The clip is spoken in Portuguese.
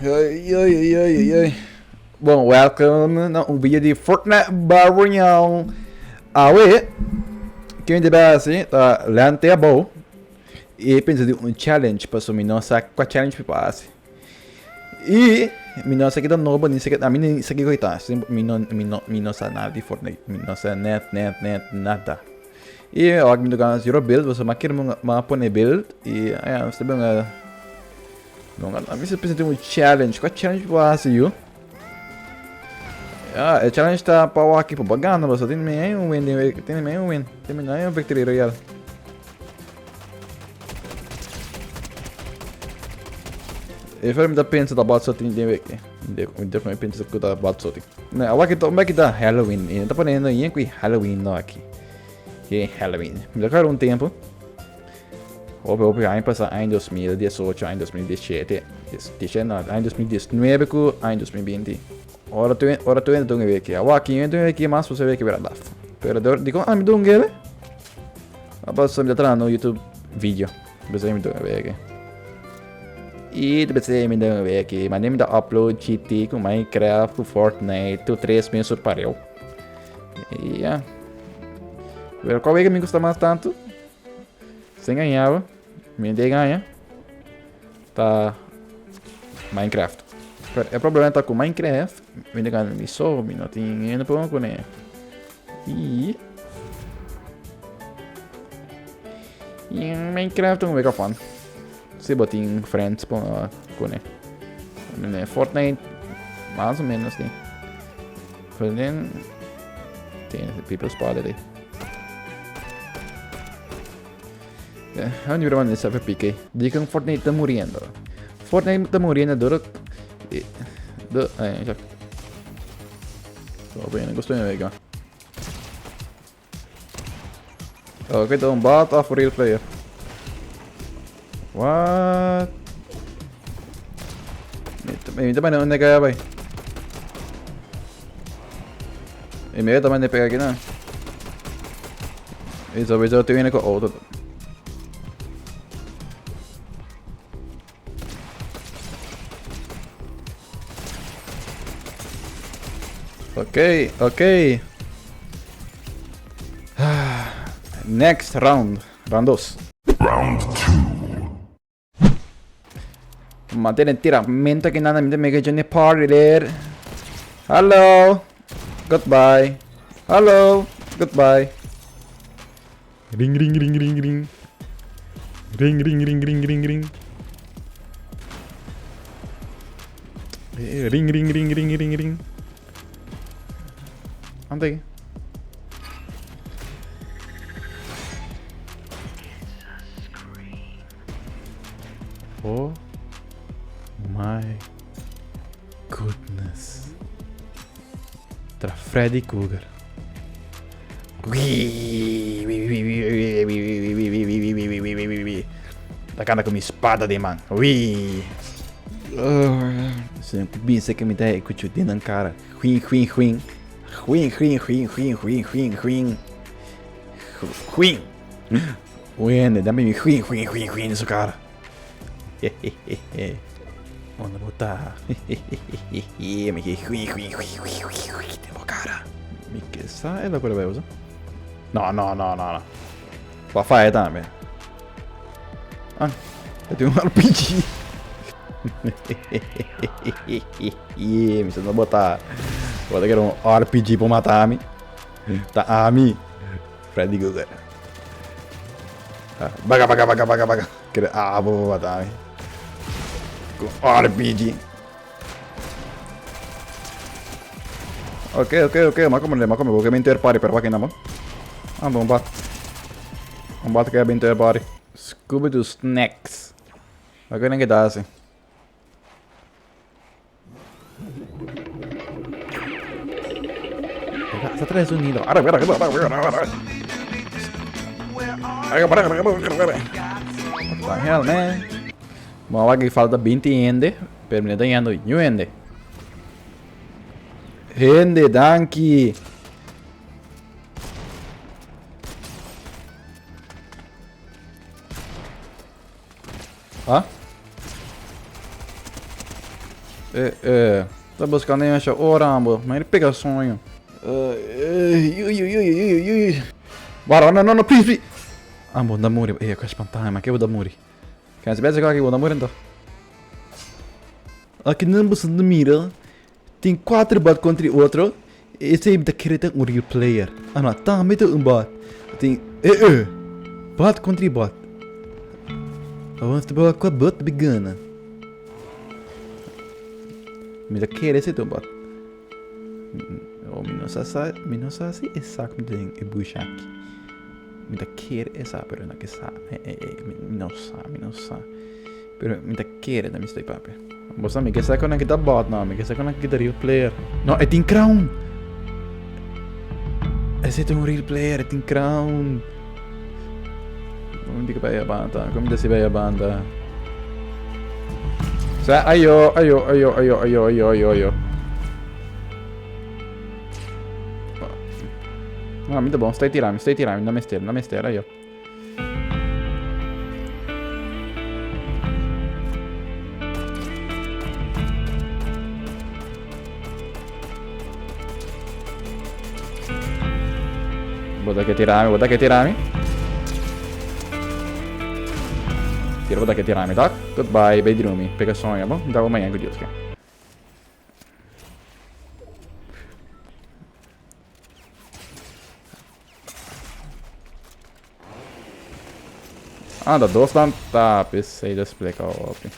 Ai, ai, ai, ai, ai. Bom, welcome a um vídeo de Fortnite Barulhão. Awe, quem de base tá lente a bow e pensa de um challenge para sumir nossa com a challenge para base. E mi nossa aqui da novo nisso aqui a mim isso aqui coitado, mi nossa nada de Fortnite, mi nossa net nada. E eu aqui me tocar zero build, você maquia uma pone build e aí você bem não, a mim você pensa de um challenge, qual challenge para base you? Ah, el challenge está para aqui para bagana, você tem meio um win, tem meio um win, tem meio um victory royale. Eu falei da pensa da bot sorting dia aqui. Dia foi pensa que da bot sorting. Né, agora que tô aqui da Halloween, e tá ponendo aí com Halloween não aqui. Que Halloween. Me dá um tempo. Houve aí passar em 2018, em 2017, em 2019 com em 2020. Ora tu ainda ver aqui. Agora aqui entra aqui mais você vê que vai dar. Pero digo, me dá um gele. Após você me dá no YouTube vídeo. Você me dá ver aqui. E depois me dá ver aqui. Mas nem me dá upload GT com Minecraft, com Fortnite, com 3 mil surpareu. E ver qual é que me custa mais tanto? Sem ganhava. Me dei ganha. Tá Minecraft. O problema tá com Minecraft. Me dei ganha me sobe, não tem ainda para com né. E Minecraft não é que fun. Se botar em friends com né. Fortnite mais ou menos tem. Porém tem people spotted aí. Onde virou nessa PK? Dicam Fortnite está morrendo. Fortnite está morrendo já. Tô bem, gostou de ver. Ok, então bot off real player. What? Ini também não é que vai. E meio também de pegar aqui não. Isso vai ser o teu indo com outro. Ok. Next round. Round 2. Round 2. Manter enteramente que nada me mega journey party there. Hello. Goodbye. Hello. Goodbye. Ring. Ring. Ring. Anda. Oh my goodness. Tra Freddy Krueger. Tacando com minha espada de man. Sempre pensa que me dá cuchudinho na cara. Ruim. Ué, dá-me ruim nessa cara. Vamos botar. Me que ruim, tem cara. Me que sai da coisa vai usar. Não. Papai também. Eu tenho um RPG. Me não botar. Vou dar um RPG pra matar me. Tá Ami. Freddy Krueger. Baga. Vou matar me. Com RPG. Ok. Makome. Vou que enter party per pakai nama. Bombat. Bombat kayak enter party. Scooby-Doo Snacks. Agora nem que dá assim. Está atrás do nido. Para. What the hell, man? Mau lagi falta 20 ende. Per me ganhando new ende. Ende, danke. Tá buscando enche o Rambo, mas ele pega sonho. Bora, não, please. Ambo, da muri. Aku espantar, mas que eu da muri. Kan se beza que eu da muri então. Aqui não você não mira. Tem 4 bot contra o outro. Esse aí tá querendo um real player. Ah não, tá meio um bot. Tem bot contra bot. Vamos te bola com a bot begana. Me tá querendo esse teu bot. Oh, mi non sa si exact ding e bushak. Mi tá querendo essa, pero não que sa. Mi non sa. Pero mi tá querendo da mistake papi. Bossa mi che sai con anche da bot, no, mi che sai con anche da real player. No, è in crown. Esse é um real player, é in crown. Come dico vai a banda, come si vai a banda. Sai, aio. No, mi tá bom, stai tirando, não me esteira, aio. Vou che tirarmi. Vou che tirarmi, tak? Goodbye, bedroomi. Pega sonho, bom? Dá amanhã, good news, Ah, da dos dan. Tá, pensei da explicar, óbvio.